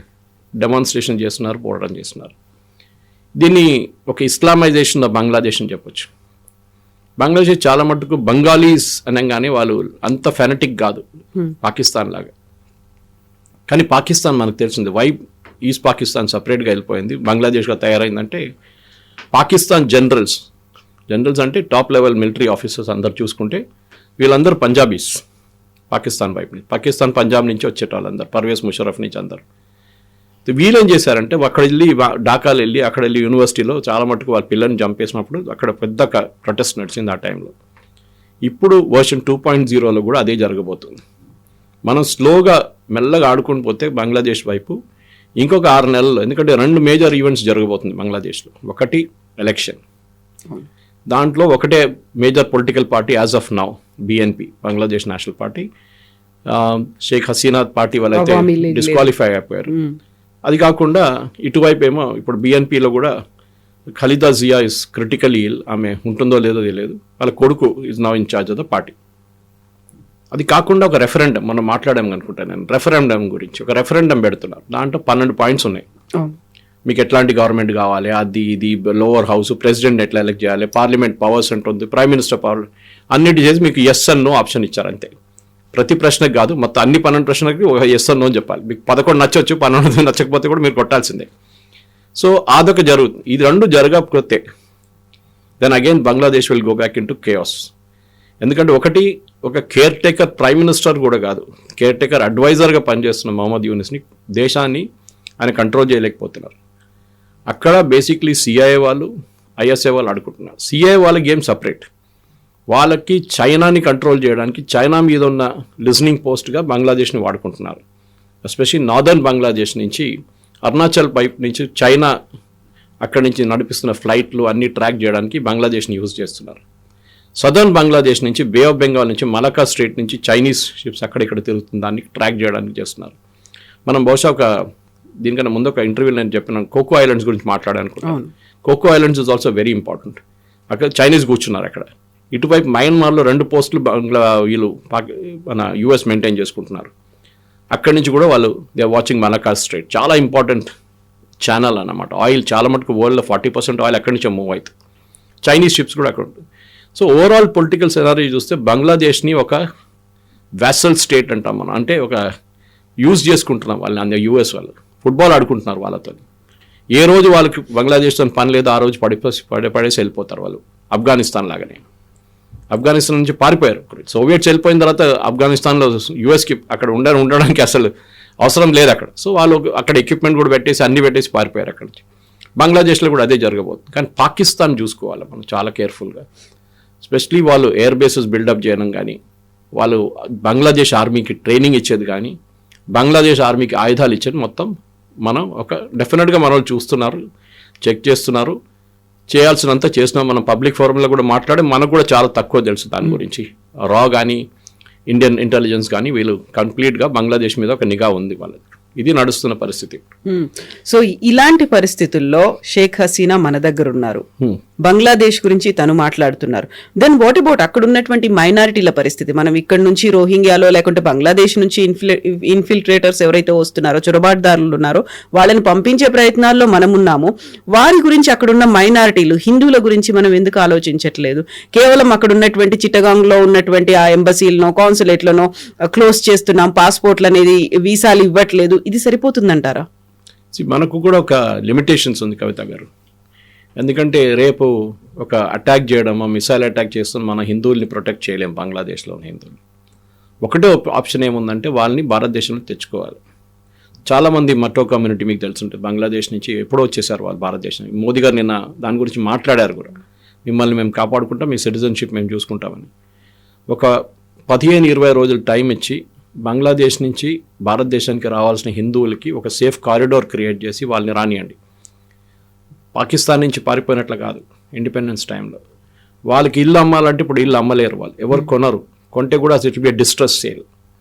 డెమాన్స్ట్రేషన్ చేస్తున్నారు, పోరాటం చేస్తున్నారు. దీన్ని ఒక ఇస్లామైజేషన్ ఆఫ్ బంగ్లాదేశ్ అని చెప్పొచ్చు. బంగ్లాదేశ్ చాలా మటుకు బంగాలీస్ అనగానే వాళ్ళు అంత ఫెనటిక్ కాదు పాకిస్తాన్ లాగా. కానీ పాకిస్తాన్ మనకు తెలిసింది వై ఈస్ట్ పాకిస్తాన్ సపరేట్గా వెళ్ళిపోయింది, బంగ్లాదేశ్గా తయారైందంటే పాకిస్తాన్ జనరల్స్ అంటే టాప్ లెవెల్ మిలిటరీ ఆఫీసర్స్ అందరు చూసుకుంటే వీళ్ళందరూ పంజాబీస్. పాకిస్తాన్ వైపు నుంచి, పాకిస్తాన్ పంజాబ్ నుంచి వచ్చేట వాళ్ళందరూ, పర్వేజ్ ముషరఫ్ నుంచి అందరు. వీళ్ళేం చేశారంటే అక్కడ వెళ్ళి ఢాకాలో వెళ్ళి అక్కడ వెళ్ళి యూనివర్సిటీలో చాలా మటుకు వాళ్ళ పిల్లల్ని చంపేసినప్పుడు అక్కడ పెద్ద ప్రొటెస్ట్ నడిచింది ఆ టైంలో. ఇప్పుడు వర్షన్ 2.0లో కూడా అదే జరగబోతుంది. మనం స్లోగా మెల్లగా ఆడుకొని పోతే బంగ్లాదేశ్ వైపు ఇంకొక 6 నెలల్లో, ఎందుకంటే 2 మేజర్ ఈవెంట్స్ జరగబోతుంది బంగ్లాదేశ్లో. ఒకటి ఎలక్షన్, దాంట్లో ఒకటే major political party as of now BNP, Bangladesh national party. Sheikh Hasina party వాళ్ళైతే డిస్క్వాలిఫై అయిపోయారు. అది కాకుండా ఇటువైపు ఏమో ఇప్పుడు బిఎన్పిలో కూడా Khaleda Zia is critical ill, ఆమె ఉంటుందో లేదో తెలియదు, వాళ్ళ కొడుకు is now in charge of the party. అది కాకుండా ఒక రెఫరెండం మనం మాట్లాడాం అనుకుంటా నేను, రెఫరెండం గురించి ఒక రెఫరెండం పెడుతున్నారు. దాంట్లో 12 పాయింట్స్ ఉన్నాయి. మీకు ఎట్లాంటి గవర్నమెంట్ కావాలి, అది ఇది, లోవర్ హౌస్, ప్రెసిడెంట్ ఎట్లా ఎలక్ట్ చేయాలి, పార్లమెంట్ పవర్స్ ఉంటుంది, ప్రైమ్ మినిస్టర్ పవర్, అన్నిటి చేసి మీకు ఎస్ అండ్ నో ఆప్షన్ ఇచ్చారు అంతే. ప్రతి ప్రశ్నకు కాదు, మొత్తం అన్ని 12 ప్రశ్నలకి ఒక ఎస్ అండ్ నో అని చెప్పాలి. మీకు 11 నచ్చవచ్చు, 12 నచ్చకపోతే కూడా మీరు కొట్టాల్సిందే. సో అదొక జరుగుతుంది. ఇది 2 జరగకపోతే then again Bangladesh will go back into chaos. ఎందుకంటే ఒకటి, ఒక కేర్ టేకర్ ప్రైమ్ మినిస్టర్ కూడా కాదు, కేర్ టేకర్ అడ్వైజర్గా పనిచేస్తున్న మహమ్మద్ యూనిస్ని దేశాన్ని ఆయన కంట్రోల్ చేయలేకపోతున్నారు. అక్కడ బేసిక్లీ సిఐఏ వాళ్ళు, ఐఎస్ఏ వాళ్ళు ఆడుకుంటున్నారు. సిఐఏ వాళ్ళ గేమ్ సపరేట్, వాళ్ళకి చైనాని కంట్రోల్ చేయడానికి చైనా మీద ఉన్న లిజనింగ్ పోస్ట్గా బంగ్లాదేశ్ని వాడుకుంటున్నారు. ఎస్పెషల్లీ నార్దర్న్ బంగ్లాదేశ్ నుంచి అరుణాచల్ పైప్ నుంచి చైనా అక్కడి నుంచి నడిపిస్తున్న ఫ్లైట్లు అన్నీ ట్రాక్ చేయడానికి బంగ్లాదేశ్ని యూజ్ చేస్తున్నారు. సదర్న్ బంగ్లాదేశ్ నుంచి బే ఆఫ్ బెంగాల్ నుంచి మలకా స్ట్రేట్ నుంచి చైనీస్ షిప్స్ అక్కడిక్కడ తిరుగుతుంది, దాన్ని ట్రాక్ చేయడానికి చేస్తున్నారు. మనం బహుశా దీనికన్నా ముందు ఒక ఇంటర్వ్యూలో నేను చెప్పినాను, కోకో ఐలాండ్స్ గురించి మాట్లాడాలనుకుంటున్నాను. Coco Islands is also very important. అక్కడ చైనీస్ కూర్చున్నారు అక్కడ. ఇటువైపు మయన్మార్లో 2 పోస్టులు వీళ్ళు మన యూఎస్ మెయింటైన్ చేసుకుంటున్నారు. అక్కడి నుంచి కూడా వాళ్ళు they are watching Malacca Strait, చాలా ఇంపార్టెంట్ ఛానల్ అన్నమాట. ఆయిల్ చాలా మటుకు వరల్డ్లో 40% ఆయిల్ అక్కడి నుంచే మూవ్ అవుతుంది. చైనీస్ షిప్స్ కూడా అక్కడ ఉంటుంది. సో ఓవరాల్ పొలిటికల్ సెనారీ చూస్తే బంగ్లాదేశ్ని ఒక వ్యాసల్ స్టేట్ అంటాం మనం, అంటే ఒక యూజ్ చేసుకుంటున్నాం వాళ్ళని. అంత యూఎస్ వాళ్ళు ఫుట్బాల్ ఆడుకుంటున్నారు వాళ్ళతో. ఏ రోజు వాళ్ళకి బంగ్లాదేశ్తో పని లేదు ఆ రోజు పడేసి వెళ్ళిపోతారు వాళ్ళు. ఆఫ్ఘనిస్తాన్ లాగానే, ఆఫ్ఘనిస్తాన్ నుంచి పారిపోయారు. సోవియట్స్ వెళ్ళిపోయిన తర్వాత ఆఫ్ఘనిస్తాన్లో యూఎస్కి అక్కడ ఉండడానికి అసలు అవసరం లేదు అక్కడ. సో వాళ్ళు అక్కడ ఎక్విప్మెంట్ కూడా పెట్టేసి అన్ని పెట్టేసి పారిపోయారు అక్కడి నుంచి. బంగ్లాదేశ్లో కూడా అదే జరగబోతుంది. కానీ పాకిస్తాన్ చూసుకోవాలి మనం చాలా కేర్ఫుల్గా. ఎస్పెషలీ వాళ్ళు ఎయిర్ బేసెస్ బిల్డప్ చేయడం కానీ, వాళ్ళు బంగ్లాదేశ్ ఆర్మీకి ట్రైనింగ్ ఇచ్చేది కానీ, బంగ్లాదేశ్ ఆర్మీకి ఆయుధాలు ఇచ్చేది మొత్తం మనం డెఫినెట్గా మన వాళ్ళు చూస్తున్నారు, చెక్ చేస్తున్నారు, చేయాల్సినంత చేసినాం. మనం పబ్లిక్ ఫోరంలో కూడా మాట్లాడి మనకు కూడా చాలా తక్కువ తెలుసు దాని గురించి. రా కానీ ఇండియన్ ఇంటెలిజెన్స్ కానీ వీళ్ళు కంప్లీట్గా బంగ్లాదేశ్ మీద ఒక నిఘా ఉంది వాళ్ళది. ఇది నడుస్తున్న పరిస్థితి. సో ఇలాంటి పరిస్థితుల్లో షేక్ హసీనా మన దగ్గర ఉన్నారు, బంగ్లాదేశ్ గురించి తను మాట్లాడుతున్నారు. దెన్ వాట్ అబౌట్ అక్కడ ఉన్నటువంటి మైనారిటీల పరిస్థితి? మనం ఇక్కడ నుంచి రోహింగ్యాలో లేకుంటే బంగ్లాదేశ్ నుంచి ఇన్ఫిల్ట్రేటర్స్ ఎవరైతే వస్తున్నారో, చొరబాటుదారులు ఉన్నారో, వాళ్ళని పంపించే ప్రయత్నాల్లో మనం ఉన్నాము. వారి గురించి అక్కడున్న మైనారిటీలు, హిందువుల గురించి మనం ఎందుకు ఆలోచించట్లేదు? కేవలం అక్కడ ఉన్నటువంటి చిట్టగాంగ్లో ఉన్నటువంటి ఆ ఎంబసీలనో కాన్సులేట్లనో క్లోజ్ చేస్తున్నాం, పాస్పోర్ట్లు అనేది వీసాలు ఇవ్వట్లేదు, ఇది సరిపోతుందంటారా? మనకు కూడా ఒక లిమిటేషన్స్ ఉంది కవిత గారు. ఎందుకంటే రేపు ఒక అటాక్ చేయడం, మిసైల్ అటాక్ చేస్తున్న మన హిందువుల్ని ప్రొటెక్ట్ చేయలేం. బంగ్లాదేశ్లోని హిందువులు ఒకటే ఆప్షన్ ఏముందంటే వాళ్ళని భారతదేశంలో తెచ్చుకోవాలి. చాలామంది మటో కమ్యూనిటీ మీకు తెలుసుంటే బంగ్లాదేశ్ నుంచి ఎప్పుడో వచ్చేసారు వాళ్ళు భారతదేశం. మోదీ గారు నిన్న దాని గురించి మాట్లాడారు కూడా, మిమ్మల్ని మేము కాపాడుకుంటాం, మీ సిటిజన్షిప్ మేము చూసుకుంటామని. ఒక 15-20 రోజులు టైం ఇచ్చి బంగ్లాదేశ్ నుంచి భారతదేశానికి రావాల్సిన హిందువులకి ఒక సేఫ్ కారిడోర్ క్రియేట్ చేసి వాళ్ళని రానియండి. పాకిస్తాన్ నుంచి పారిపోయినట్లు కాదు. ఇండిపెండెన్స్ టైంలో వాళ్ళకి ఇల్లు అమ్మాలంటే ఇప్పుడు ఇల్లు అమ్మలేరు, వాళ్ళు ఎవరు కొనరు, కొంటే కూడా ఇట్ బి డిస్ట్రెస్ సేల్.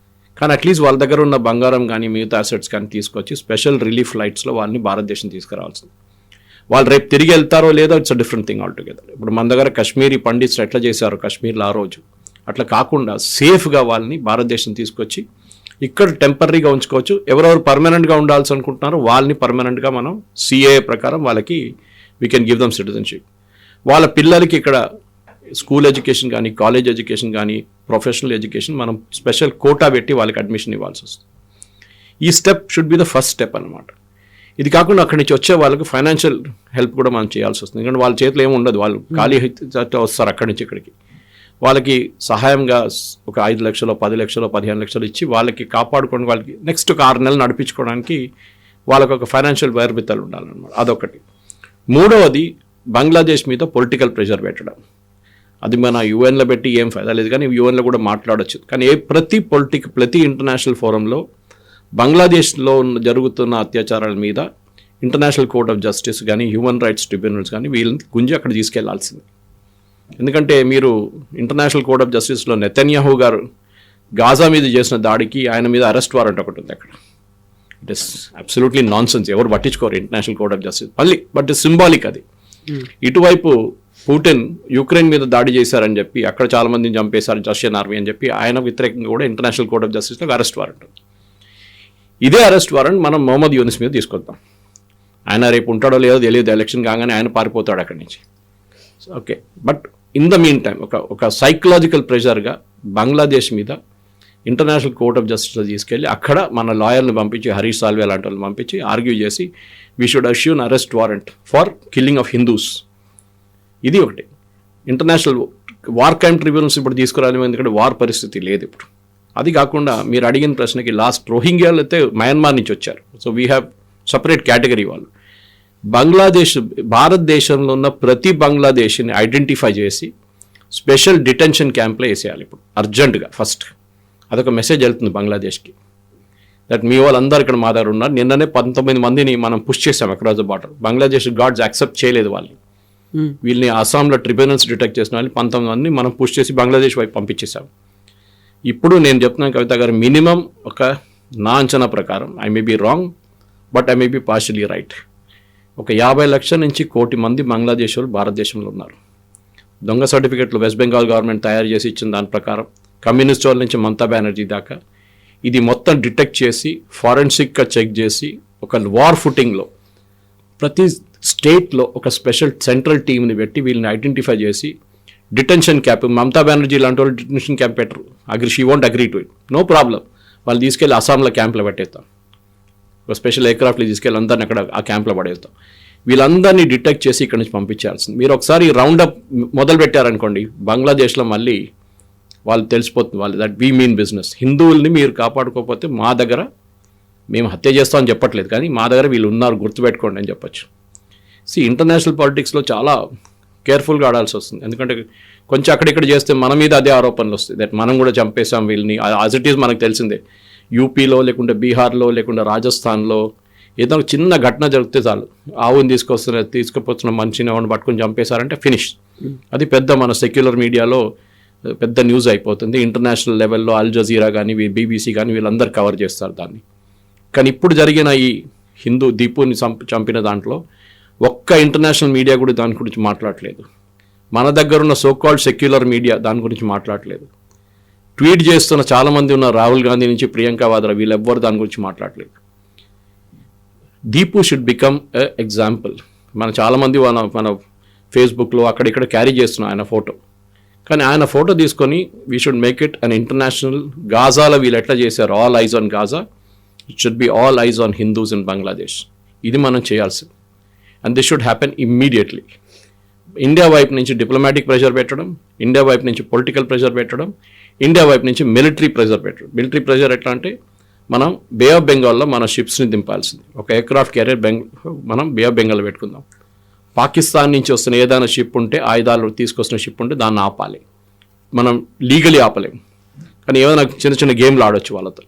కానీ అట్లీస్ట్ వాళ్ళ దగ్గర ఉన్న బంగారం కానీ మిగతా అసెట్స్ కానీ తీసుకొచ్చి స్పెషల్ రిలీఫ్ ఫ్లైట్స్లో వాళ్ళని భారతదేశం తీసుకురావాల్సింది. వాళ్ళు రేపు తిరిగి వెళ్తారో లేదో it's a different thing altogether. ఇప్పుడు మన దగ్గర కాశ్మీరీ పండిట్స్ ఎట్లా చేశారు కాశ్మీర్లో ఆ రోజు, అట్లా కాకుండా సేఫ్గా వాళ్ళని భారతదేశం తీసుకొచ్చి ఇక్కడ టెంపరీగా ఉంచుకోవచ్చు. ఎవరెవరు పర్మనెంట్గా ఉండాల్సి అనుకుంటున్నారో వాళ్ళని పర్మనెంట్గా మనం సిఏఏ ప్రకారం వాళ్ళకి we can give them citizenship. వాళ్ళ పిల్లలకి ఇక్కడ స్కూల్ ఎడ్యుకేషన్ కానీ, కాలేజ్ ఎడ్యుకేషన్ కానీ, ప్రొఫెషనల్ ఎడ్యుకేషన్ మనం స్పెషల్ కోటా పెట్టి వాళ్ళకి అడ్మిషన్ ఇవ్వాల్సి వస్తుంది. ఈ step should be the first step అనమాట. ఇది కాకుండా అక్కడి నుంచి వచ్చే వాళ్ళకి ఫైనాన్షియల్ హెల్ప్ కూడా మనం చేయాల్సి వస్తుంది. ఎందుకంటే వాళ్ళ చేతిలో ఏమి ఉండదు, వాళ్ళు ఖాళీ వస్తారు అక్కడి నుంచి ఇక్కడికి. వాళ్ళకి సహాయంగా ఒక 5 లక్షలు, 10 లక్షలు, 15 లక్షలు ఇచ్చి వాళ్ళకి కాపాడుకోవడానికి, వాళ్ళకి నెక్స్ట్ ఒక 6 నెలలు నడిపించుకోవడానికి వాళ్ళకి ఒక ఫైనాన్షియల్ వైర్బిత్తలు ఉండాలన్నమాట. అదొకటి. మూడవది బంగ్లాదేశ్ మీద పొలిటికల్ ప్రెషర్ పెట్టడం. అది మన యూఎన్లో పెట్టి ఏం ఫైదా లేదు, కానీ యూఎన్లో కూడా మాట్లాడచ్చు. కానీ ప్రతి ఇంటర్నేషనల్ ఫోరంలో బంగ్లాదేశ్లో జరుగుతున్న అత్యాచారాల మీద ఇంటర్నేషనల్ కోర్ట్ ఆఫ్ జస్టిస్ కానీ, హ్యూమన్ రైట్స్ ట్రిబ్యునల్స్ కానీ వీళ్ళని గుంజి అక్కడ తీసుకెళ్లాల్సింది. ఎందుకంటే మీరు ఇంటర్నేషనల్ కోర్ట్ ఆఫ్ జస్టిస్లో నెతన్యాహు గారు గాజా మీద చేసిన దాడికి ఆయన మీద అరెస్ట్ వారెంట్ ఒకటి ఉంది అక్కడ. It is absolutely non sense. ఎవరు పట్టించుకోరు ఇంటర్నేషనల్ కోర్ట్ ఆఫ్ జస్టిస్ మళ్ళీ. బట్ సింబాలిక్ అది. ఇటువైపు పుటిన్ యుక్రెయిన్ మీద దాడి చేశారని చెప్పి అక్కడ చాలా మందిని చంపేశారు రష్యన్ ఆర్మీ అని చెప్పి ఆయన వ్యతిరేకంగా కూడా ఇంటర్నేషనల్ కోర్ట్ ఆఫ్ జస్టిస్లో అరెస్ట్ వారెంట్ ఉంది. ఇదే అరెస్ట్ వారెంట్ మనం మొహమ్మద్ యూనిస్ మీద తీసుకొద్దాం. ఆయన రేపు ఉంటాడో లేదో తెలియదు, ఎలక్షన్ కాగానే ఆయన పారిపోతాడు అక్కడి నుంచి. Okay, but in the mean time ఒక సైకలాజికల్ ప్రెషర్గా బంగ్లాదేశ్ మీద ఇంటర్నేషనల్ కోర్ట్ ఆఫ్ జస్టిస్లో తీసుకెళ్ళి అక్కడ మన లాయర్ని పంపించి, హరీష్ సాల్వే లాంటి వాళ్ళని పంపించి ఆర్గ్యూ చేసి we should issue an arrest warrant for killing of Hindus. ఇది ఒకటి. ఇంటర్నేషనల్ వార్ క్రైమ్ ట్రిబ్యునల్స్ ఇప్పుడు తీసుకురాలి, ఎందుకంటే వార్ పరిస్థితి లేదు ఇప్పుడు. అది కాకుండా మీరు అడిగిన ప్రశ్నకి లాస్ట్ రోహింగ్యాలు అయితే మయన్మార్ నుంచి వచ్చారు. So we have separate category వాళ్ళు. భారతదేశంలో ఉన్న ప్రతి బంగ్లాదేశ్ని ఐడెంటిఫై చేసి స్పెషల్ డిటెన్షన్ క్యాంప్లో వేసేయాలి ఇప్పుడు అర్జెంటుగా. ఫస్ట్ అదొక మెసేజ్ వెళ్తుంది బంగ్లాదేశ్కి, దట్ మీ వాళ్ళందరూ ఇక్కడ మా దగ్గర ఉన్నారు. నిన్ననే 19 మందిని మనం పుష్ చేసాం across the border. Bangladesh guards accept చేయలేదు వాళ్ళని. వీళ్ళని అస్సాంలో ట్రిబ్యునల్స్ డిటెక్ట్ చేసిన వాళ్ళు 19 మందిని మనం పుష్ చేసి బంగ్లాదేశ్ వైపు పంపించేసాం. ఇప్పుడు నేను చెప్తున్నాను కవిత గారు, మినిమం ఒక నా అంచనా ప్రకారం, I may be wrong but I may be partially right, ఒక 50 లక్షల నుంచి 1 కోటి మంది బంగ్లాదేశ్ వాళ్ళు భారతదేశంలో ఉన్నారు. దొంగ సర్టిఫికెట్లు వెస్ట్ బెంగాల్ గవర్నమెంట్ తయారు చేసి ఇచ్చిన దాని ప్రకారం కమ్యూనిస్ట్ వాళ్ళ నుంచి మమతా బెనర్జీ దాకా ఇది మొత్తం డిటెక్ట్ చేసి ఫారెన్సిక్గా చెక్ చేసి ఒక వార్ ఫుటింగ్లో ప్రతి స్టేట్లో ఒక స్పెషల్ సెంట్రల్ టీమ్ని పెట్టి వీళ్ళని ఐడెంటిఫై చేసి డిటెన్షన్ క్యాంప్, మమతా బెనర్జీ లాంటి వాళ్ళు డిటెన్షన్ క్యాంప్ పెట్టరు, she won't agree to it, no problem. వాళ్ళు తీసుకెళ్ళి అస్సాంలో క్యాంప్లో పెట్టేస్తాం, ఒక స్పెషల్ ఎయిర్క్రాఫ్ట్లు తీసుకెళ్ళి అందరిని అక్కడ ఆ క్యాంప్లో పడేస్తాం. వీళ్ళందరినీ డిటెక్ట్ చేసి ఇక్కడ నుంచి పంపించాల్సింది. మీరు ఒకసారి రౌండప్ మొదలు పెట్టారనుకోండి బంగ్లాదేశ్లో, మళ్ళీ వాళ్ళు తెలిసిపోతుంది వాళ్ళు దట్ వీ మీన్ బిజినెస్. హిందువుల్ని మీరు కాపాడుకోకపోతే మా దగ్గర మేము హత్య చేస్తామని చెప్పట్లేదు, కానీ మా దగ్గర వీళ్ళు ఉన్నారు గుర్తుపెట్టుకోండి అని చెప్పచ్చు. ఇంటర్నేషనల్ పాలిటిక్స్లో చాలా కేర్ఫుల్గా ఆడాల్సి వస్తుంది. ఎందుకంటే కొంచెం అక్కడిక్కడ చేస్తే మన మీద అదే ఆరోపణలు వస్తాయి, దట్ మనం కూడా చంపేసాం వీళ్ళని. యాజ్ ఇట్ ఈస్ మనకు తెలిసిందే, యూపీలో బీహార్లో రాజస్థాన్లో ఏదో ఒక చిన్న ఘటన జరిగితే చాలు, ఆవుని తీసుకుపోతున్న మనిషిని ఎవరిని పట్టుకుని చంపేశారంటే ఫినిష్. అది పెద్ద మన సెక్యులర్ మీడియాలో పెద్ద న్యూస్ అయిపోతుంది. ఇంటర్నేషనల్ లెవెల్లో అల్ జజీరా కానీ బీబీసీ కానీ వీళ్ళందరూ కవర్ చేస్తారు దాన్ని. కానీ ఇప్పుడు జరిగిన ఈ హిందూ దీపుని చంపిన దాంట్లో ఒక్క ఇంటర్నేషనల్ మీడియా కూడా దాని గురించి మాట్లాడలేదు. మన దగ్గర ఉన్న సోకాల్డ్ సెక్యులర్ మీడియా దాని గురించి మాట్లాడలేదు. ట్వీట్ చేస్తున్న చాలామంది ఉన్న రాహుల్ గాంధీ నుంచి ప్రియాంక వాద్రా వీళ్ళెవ్వరు దాని గురించి మాట్లాడలేదు. Deepu should become a example. చాలామంది మన ఫేస్బుక్లో అక్కడిక్కడ క్యారీ చేస్తున్నాం ఆయన ఫోటో, కానీ ఆయన ఫోటో తీసుకొని we should make it an international. గాజాలో వీళ్ళు ఎట్లా చేశారు, all eyes on Gaza, it should be all eyes on Hindus in Bangladesh. ఇది మనం చేయాల్సింది. And this should happen immediately. India వైపు నుంచి డిప్లొమాటిక్ ప్రెషర్ పెట్టడం, ఇండియా వైపు నుంచి పొలిటికల్ ప్రెషర్ పెట్టడం, ఇండియా వైపు నుంచి మిలిటరీ ప్రెషర్ పెట్టడం. మిలిటరీ ప్రెషర్ ఎట్లా అంటే మనం బే ఆఫ్ బెంగాల్లో మన షిప్స్ని దింపాల్సింది. ఒక ఎయిర్క్రాఫ్ట్ క్యారియర్ మనం బే ఆఫ్ బెంగాల్ పెట్టుకుందాం. పాకిస్తాన్ నుంచి వస్తున్న ఏదైనా షిప్ ఉంటే, ఆయుధాలు తీసుకొస్తున్న షిప్ ఉంటే దాన్ని ఆపాలి. మనం లీగలీ ఆపలేం, కానీ ఏదైనా చిన్న గేమ్లు ఆడొచ్చు వాళ్ళతో.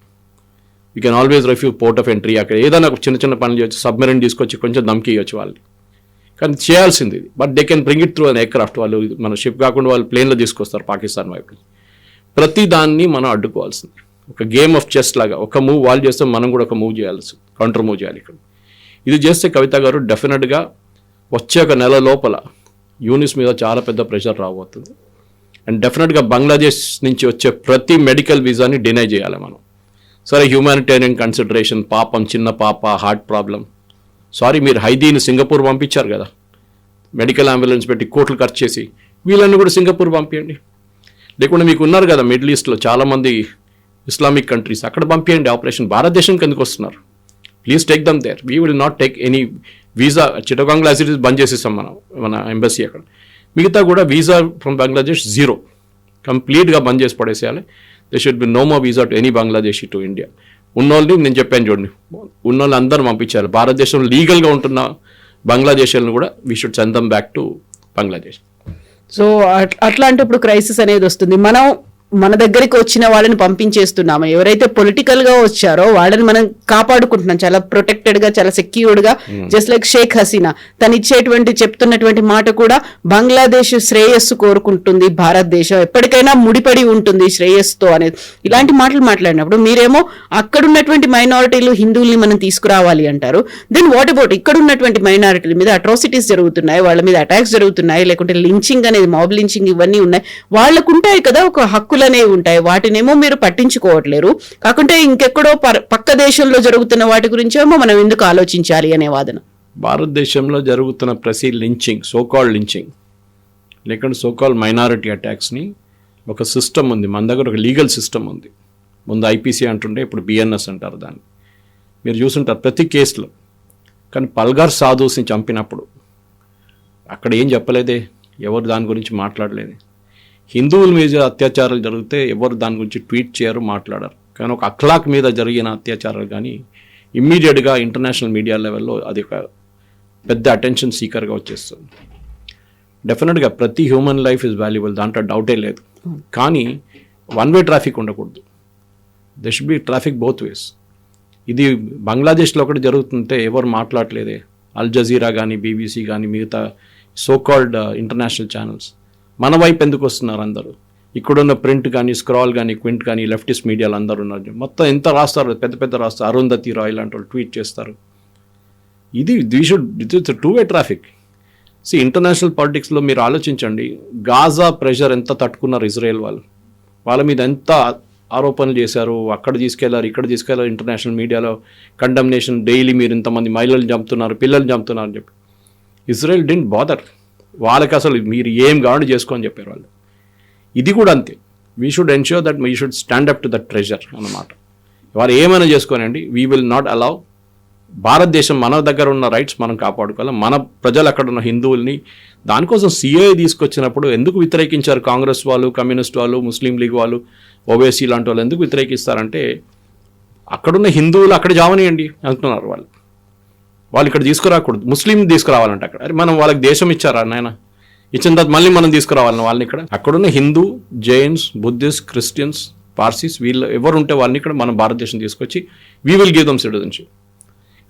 You can always refuse port of entry. అక్కడ ఏదైనా చిన్న పనులు చేయొచ్చు, సబ్మెరీన్ తీసుకొచ్చి కొంచెం ధమ్కి ఇవ్వచ్చు వాళ్ళని. కానీ చేయాల్సింది ఇది. But they can bring it through an aircraft. వాళ్ళు మన షిప్ కాకుండా వాళ్ళు ప్లేన్లో తీసుకొస్తారు పాకిస్తాన్ వైపు. ప్రతి దాన్ని మనం అడ్డుకోవాల్సింది. ఒక గేమ్ ఆఫ్ చెస్ లాగా ఒక మూవ్ వాళ్ళు చేస్తే మనం కూడా ఒక మూవ్ చేయాల్సి, కౌంటర్ మూవ్ చేయాలి ఇక్కడ. ఇది చేస్తే కవిత గారు డెఫినెట్గా వచ్చే ఒక నెల లోపల యూనిస్ మీద చాలా పెద్ద ప్రెషర్ రాబోతుంది. అండ్ డెఫినెట్గా బంగ్లాదేశ్ నుంచి వచ్చే ప్రతి మెడికల్ వీసాని డినై చేయాలి మనం. సరే హ్యూమానిటేరియన్ కన్సిడరేషన్, పాపం చిన్న పాప, హార్ట్ ప్రాబ్లం. సారీ, మీరు హైదీని సింగపూర్ పంపించారు కదా, మెడికల్ అంబులెన్స్ పెట్టి కోట్లు ఖర్చు చేసి, వీళ్ళని కూడా సింగపూర్ పంపించండి. లేకుంటే మీకు ఉన్నారు కదా మిడిల్ ఈస్ట్లో చాలామంది ఇస్లామిక్ కంట్రీస్, అక్కడ పంపించండి ఆపరేషన్. భారతదేశంకి ఎందుకు వస్తున్నారు? Please take them there. We will not take any visa. Chittagong యాసిటీస్ బంద్ చేసేసాం మన ఎంబసీ అక్కడ. మిగతా కూడా వీసా ఫ్రమ్ బంగ్లాదేశ్ జీరో, కంప్లీట్గా బంద్ చేసి పడేసేయాలి. They should be no more visa to any Bangladeshi to India. ఉన్నోళ్ళని నేను చెప్పాను చూడండి, ఉన్నోళ్ళు అందరూ పంపించాలి. భారతదేశంలో లీగల్గా ఉంటున్న బంగ్లాదేశీలను కూడా we should send dum back to Bangladesh. So అట్లాంటి ఇప్పుడు క్రైసిస్ అనేది వస్తుంది. మనం మన దగ్గరికి వచ్చిన వాళ్ళని పంపించేస్తున్నాము. ఎవరైతే పొలిటికల్ గా వచ్చారో వాళ్ళని మనం కాపాడుకుంటున్నాం, చాలా ప్రొటెక్టెడ్ గా, చాలా సెక్యూర్డ్ గా. జస్ట్ లైక్ షేక్ హసీనా తను చెప్తున్నటువంటి మాట కూడా బంగ్లాదేశ్ శ్రేయస్సు కోరుకుంటుంది, భారతదేశం ఎప్పటికైనా ముడిపడి ఉంటుంది శ్రేయస్సుతో అనేది. ఇలాంటి మాటలు మాట్లాడినప్పుడు మీరేమో అక్కడ ఉన్నటువంటి మైనారిటీలు, హిందువుల్ని మనం తీసుకురావాలి అంటారు. దెన్ వాట్ అబౌట్ ఇక్కడ ఉన్నటువంటి మైనారిటీల మీద అట్రాసిటీస్ జరుగుతున్నాయి, వాళ్ళ మీద అటాక్స్ జరుగుతున్నాయి, లేకుంటే లించింగ్ అనేది, మాబ్ లించింగ్ ఇవన్నీ ఉన్నాయి. వాళ్ళకు ఉంటాయి కదా ఒక హక్కులు అనేవి ఉంటాయి, వాటినేమో మీరు పట్టించుకోవట్లేరు. కాకుంటే ఇంకెక్కడో పక్క దేశంలో జరుగుతున్న వాటి గురించేమో మనం ఎందుకు ఆలోచించాలి అనే వాదన. భారతదేశంలో జరుగుతున్న ప్రతి లించింగ్, సోకాల్డ్ లించింగ్ లేకుంటే సోకాల్డ్ మైనారిటీ అటాక్స్ని ఒక సిస్టమ్ ఉంది మన దగ్గర, ఒక లీగల్ సిస్టమ్ ఉంది. ముందు ఐపీసీ అంటుండే, ఇప్పుడు బిఎన్ఎస్ అంటారు దాన్ని. మీరు చూసుంటారు ప్రతి కేసులో. కానీ పల్గార్ సాధుస్ని చంపినప్పుడు అక్కడ ఏం చెప్పలేదే, ఎవరు దాని గురించి మాట్లాడలేదు. హిందువుల మీద అత్యాచారాలు జరిగితే ఎవరు దాని గురించి ట్వీట్ చేయరు, మాట్లాడరు. కానీ ఒక అఖ్లాక్ మీద జరిగిన అత్యాచారాలు కానీ ఇమ్మీడియట్గా ఇంటర్నేషనల్ మీడియా లెవెల్లో అది ఒక పెద్ద అటెన్షన్ సీకర్గా వచ్చేస్తుంది. డెఫినెట్గా ప్రతి హ్యూమన్ లైఫ్ ఇస్ వాల్యుబుల్, దాంట్లో డౌటే లేదు. కానీ వన్ వే ట్రాఫిక్ ఉండకూడదు. They should B traffic both ways. ఇది బంగ్లాదేశ్లో ఒకటి జరుగుతుంటే ఎవరు మాట్లాడలేదే. అల్ జజీరా కానీ, బీబీసీ కానీ, మిగతా సోకాల్డ్ ఇంటర్నేషనల్ ఛానల్స్ మన వైపు ఎందుకు వస్తున్నారు అందరూ? ఇక్కడున్న ప్రింట్ కానీ, స్క్రాల్ కానీ, క్వింట్ కానీ, లెఫ్టిస్ట్ మీడియాలు అందరూ ఉన్నారు. మొత్తం ఎంత రాస్తారు, పెద్ద పెద్ద రాస్తారు. అరుంధతి రాయ్ లాంటి వాళ్ళు ట్వీట్ చేస్తారు. ఇది it's two way traffic. International పాలిటిక్స్లో మీరు ఆలోచించండి, గాజా ప్రెషర్ ఎంత తట్టుకున్నారు ఇజ్రాయెల్ వాళ్ళు. వాళ్ళ మీద ఎంత ఆరోపణలు చేశారు, అక్కడ తీసుకెళ్లారు, ఇక్కడ తీసుకెళ్లారు. ఇంటర్నేషనల్ మీడియాలో కండమ్నేషన్ డైలీ, మీరు ఇంతమంది మహిళలు చంపుతున్నారు, పిల్లలు చంపుతున్నారు అని చెప్పి. Israel didn't bother. వాళ్ళకి అసలు మీరు ఏం కావాలని చేసుకోని చెప్పారు వాళ్ళు. ఇది కూడా అంతే. We should ensure that we should stand up to that pressure అన్నమాట. వారు ఏమైనా చేసుకోనండి, వీ విల్ నాట్ అలౌ. భారతదేశం మన దగ్గర ఉన్న రైట్స్ మనం కాపాడుకోవాలి. మన ప్రజలు అక్కడ ఉన్న హిందువుల్ని, దానికోసం సిఏ తీసుకొచ్చినప్పుడు ఎందుకు వ్యతిరేకించారు కాంగ్రెస్ వాళ్ళు, కమ్యూనిస్ట్ వాళ్ళు, ముస్లిం లీగ్ వాళ్ళు, ఓవైసీ లాంటి వాళ్ళు ఎందుకు వ్యతిరేకిస్తారంటే అక్కడున్న హిందువులు అక్కడ జావనియండి అంటున్నారు వాళ్ళు. వాళ్ళు ఇక్కడ తీసుకురాకూడదు, ముస్లిం తీసుకురావాలంటే అక్కడ. అరే మనం వాళ్ళకి దేశం ఇచ్చారా నాయన? ఇచ్చిన తర్వాత మళ్ళీ మనం తీసుకురావాలని వాళ్ళని ఇక్కడ. అక్కడున్న హిందూ, జైన్స్, బుద్ధిస్ట్, క్రిస్టియన్స్, పార్సీస్ వీళ్ళు ఎవరు ఉంటే వాళ్ళని ఇక్కడ మనం భారతదేశం తీసుకొచ్చి we will give them citizenship.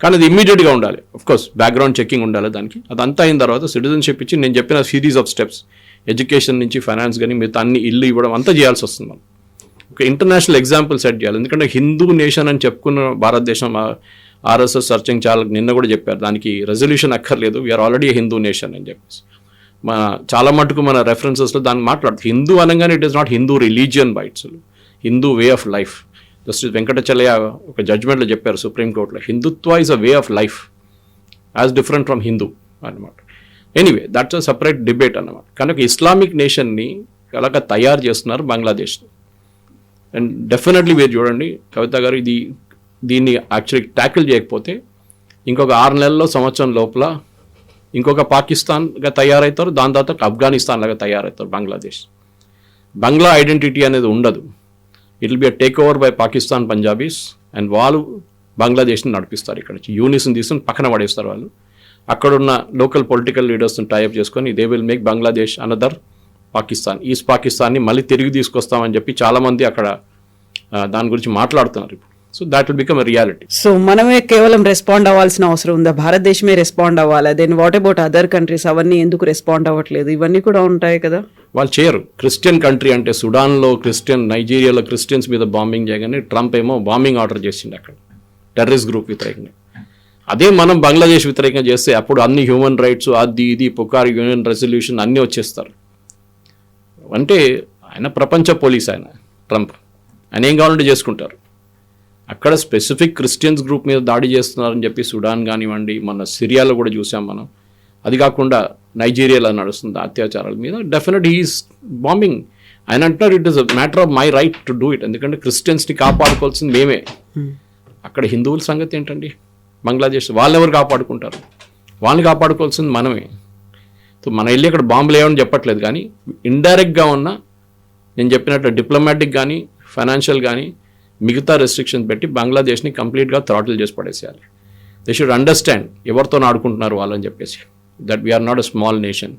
కానీ అది ఇమ్మీడియట్గా ఉండాలి. కోర్స్ బ్యాక్గ్రౌండ్ చెకింగ్ ఉండాలి దానికి. అదంతా అయిన తర్వాత సిటిజన్షిప్ ఇచ్చి నేను చెప్పిన సిరీస్ ఆఫ్ స్టెప్స్, ఎడ్యుకేషన్ నుంచి ఫైనాన్స్ కానీ మిగతా అన్ని, ఇల్లు ఇవ్వడం అంతా చేయాల్సి వస్తుంది. మనం ఒక ఇంటర్నేషనల్ ఎగ్జాంపుల్ సెట్ చేయాలి. ఎందుకంటే హిందూ నేషన్ అని చెప్పుకున్న భారతదేశం, ఆర్ఎస్ఎస్ సర్చింగ్ చాలా నిన్న కూడా చెప్పారు, దానికి రెజల్యూషన్ అక్కర్లేదు, వీఆర్ ఆల్రెడీ హిందూ నేషన్ అని చెప్పేసి. చాలా మటుకు మన రెఫరెన్సెస్లో దాన్ని మాట్లాడుతుంది. హిందూ అనగానే it is not Hindu religion by its, Hindu way of life. Justice Venkatachaliah ఒక జడ్జ్మెంట్లో చెప్పారు సుప్రీంకోర్టులో, Hindutva is a way of life as different from Hindu అనమాట. Anyway that's a separate debate అన్నమాట. కనుక ఇస్లామిక్ నేషన్ని అలాగా తయారు చేస్తున్నారు బంగ్లాదేశ్. అండ్ డెఫినెట్లీ మీరు చూడండి కవిత గారు, దీన్ని యాక్చువల్లీ ట్యాకిల్ చేయకపోతే ఇంకొక 6 నెలల్లో, సంవత్సరం లోపల ఇంకొక పాకిస్తాన్గా తయారవుతారు. దాని తర్వాత ఆఫ్ఘనిస్తాన్ లాగా తయారవుతారు బంగ్లాదేశ్. బంగ్లా ఐడెంటిటీ అనేది ఉండదు. It will be a take over by Pakistan Punjabis and వాళ్ళు బంగ్లాదేశ్ని నడిపిస్తారు. ఇక్కడ నుంచి యూనిస్ని తీసుకుని పక్కన పడేస్తారు వాళ్ళు. అక్కడున్న లోకల్ పొలిటికల్ లీడర్స్ని టైఅప్ చేసుకొని they will make Bangladesh another Pakistan. East పాకిస్తాన్ని మళ్ళీ తిరిగి తీసుకొస్తామని చెప్పి చాలామంది అక్కడ దాని గురించి మాట్లాడుతున్నారు ఇప్పుడు. So that will become a reality. So మనమే కేవలం రెస్పాండ్ అవ్వాల్సిన అవసరం ఉందా? భారతదేశమే రెస్పాండ్ అవ్వాలి. Then what about other countries? అవన్నీ ఎందుకు రెస్పాండ్ అవ్వట్లేదు? ఇవన్నీ కూడా ఉంటాయి కదా. వాళ్ళు చేయరు. క్రిస్టియన్ కంట్రీ అంటే సుడాన్లో క్రిస్టియన్, నైజీరియాలో క్రిస్టియన్స్ మీద బాంబింగ్ చేయగానే ట్రంప్ ఏమో బాంబింగ్ ఆర్డర్ చేసిండు అక్కడ టెర్రరిస్ట్ గ్రూప్ వ్యతిరేకంగా. అదే మనం బంగ్లాదేశ్ వ్యతిరేకంగా చేస్తే అప్పుడు అన్ని హ్యూమన్ రైట్స్, అది ఇది పుకార్, యూనియన్ రెజల్యూషన్ అన్నీ వచ్చేస్తారు. అంటే ఆయన ప్రపంచ పోలీస్, ఆయన ట్రంప్, ఆయన ఏం కావాలంటే చేసుకుంటారు. అక్కడ స్పెసిఫిక్ క్రిస్టియన్స్ గ్రూప్ మీద దాడి చేస్తున్నారని చెప్పి సుడాన్ కానివ్వండి, మన సిరియాలో కూడా చూసాం మనం. అది కాకుండా నైజీరియాలో నడుస్తుంది అత్యాచారాల మీద. Definite he is bombing. ఆయన అంటున్నారు it is a matter of my right to do it, ఎందుకంటే క్రిస్టియన్స్ని కాపాడుకోవాల్సింది మేమే. అక్కడ హిందువుల సంగతి ఏంటండి? బంగ్లాదేశ్ వాళ్ళు ఎవరు కాపాడుకుంటారు? వాళ్ళని కాపాడుకోవాల్సింది మనమే. సో మన వెళ్ళి అక్కడ బాంబులు ఏమని చెప్పట్లేదు, కానీ ఇండైరెక్ట్గా ఉన్న నేను చెప్పినట్టు డిప్లొమాటిక్ కానీ ఫైనాన్షియల్ కానీ మిగతా రెస్ట్రిక్షన్స్ పెట్టి బంగ్లాదేశ్ని కంప్లీట్గా థ్రాటిల్ చేసి పడేసేయాలి. దే షుడ్ అండర్స్టాండ్ ఎవరితో ఆడుకుంటున్నారు వాళ్ళని చెప్పేసి, that we are not a small nation,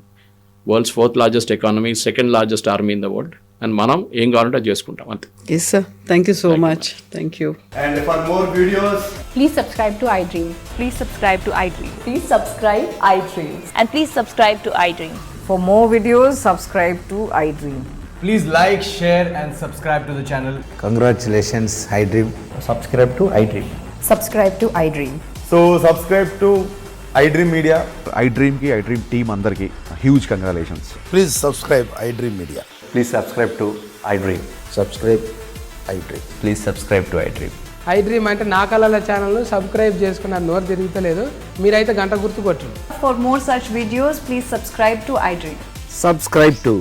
world's 4th largest economy, 2nd largest army in the world, and మనం ఏం కావాలంటే అది చేసుకుంటాం అంతే. Yes sir, thank you so much. Thank you. And for more videos, Please subscribe to iDream. Please subscribe to iDream. Please subscribe iDream. And please subscribe to iDream. For more videos, subscribe to iDream. please like, share and subscribe to the channel. Congratulations, iDream. subscribe to iDream. Subscribe to iDream. So subscribe to iDream Media. iDream ki iDream team andarki huge congratulations. Please subscribe iDream Media. Please subscribe to iDream. Subscribe iDream. Please subscribe to iDream. iDream అంటే నా కళల ఛానల్ను subscribe చేసుకున్న నోరు తిరుగుతలేదు, మీరైతే గంట గుర్తు కొట్టండి. For more such videos, please subscribe to iDream. Subscribe to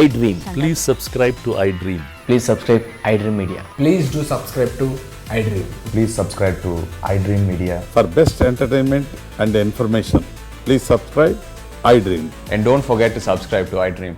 iDream. Please subscribe to iDream. Please subscribe iDream Media. Please do subscribe to iDream. Please subscribe to iDream Media. For best entertainment and information, please subscribe iDream. And don't forget to subscribe to iDream.